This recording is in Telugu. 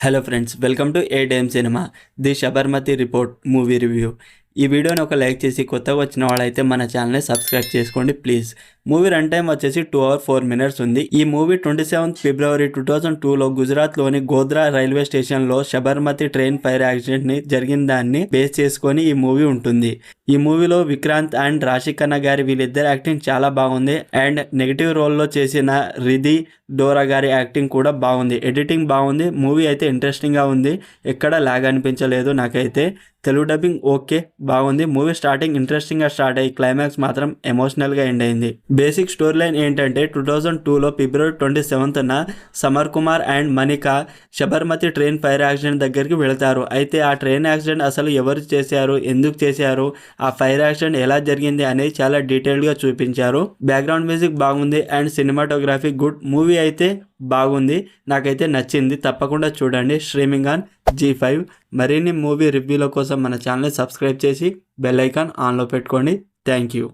Hello friends, welcome to A cinema the Sabarmati report movie review. ఈ వీడియోని ఒక లైక్ చేసి కొత్తగా వచ్చిన వాళ్ళైతే మన ఛానల్ని సబ్స్క్రైబ్ చేసుకోండి ప్లీజ్. మూవీ రన్ టైం వచ్చేసి 2 hours 4 minutes ఉంది. ఈ మూవీ 27th February 2002లో గుజరాత్లోని గోధ్రా రైల్వే స్టేషన్లో శబర్మతి ట్రైన్ ఫైర్ యాక్సిడెంట్ని జరిగిన దాన్ని బేస్ చేసుకొని ఈ మూవీ ఉంటుంది. ఈ మూవీలో విక్రాంత్ అండ్ రాశి ఖన్నా గారి వీళ్ళిద్దరు యాక్టింగ్ చాలా బాగుంది. అండ్ నెగిటివ్ రోల్లో చేసిన రిధి డోరా గారి యాక్టింగ్ కూడా బాగుంది. ఎడిటింగ్ బాగుంది. మూవీ అయితే ఇంట్రెస్టింగ్గా ఉంది. ఎక్కడ లాగ్ అనిపించలేదు నాకైతే. తెలుగు డబ్బింగ్ ఓకే బాగుంది. మూవీ స్టార్టింగ్ ఇంట్రెస్టింగ్గా స్టార్ట్ అయ్యి క్లైమాక్స్ మాత్రం ఎమోషనల్గా ఎండ్ అయింది. బేసిక్ స్టోరీ లైన్ ఏంటంటే 2002లో February 27న Samar Kumar and Manika Sabarmati train fire accident దగ్గరికి వెళతారు. అయితే ఆ ట్రైన్ యాక్సిడెంట్ అసలు ఎవరు చేశారు, ఎందుకు చేశారు, ఆ ఫైర్ యాక్సిడెంట్ ఎలా జరిగింది అనేది చాలా డీటెయిల్డ్గా చూపించారు. బ్యాక్గ్రౌండ్ మ్యూజిక్ బాగుంది అండ్ సినిమాటోగ్రఫీ గుడ్. మూవీ అయితే బాగుంది, నాకైతే నచ్చింది. తప్పకుండా చూడండి. Streaming on G5. మరిన్ని మూవీ రివ్యూల కోసం మన ఛానల్ని సబ్స్క్రైబ్ చేసి బెల్ ఐకాన్ ఆన్లో పెట్టుకోండి. Thank you.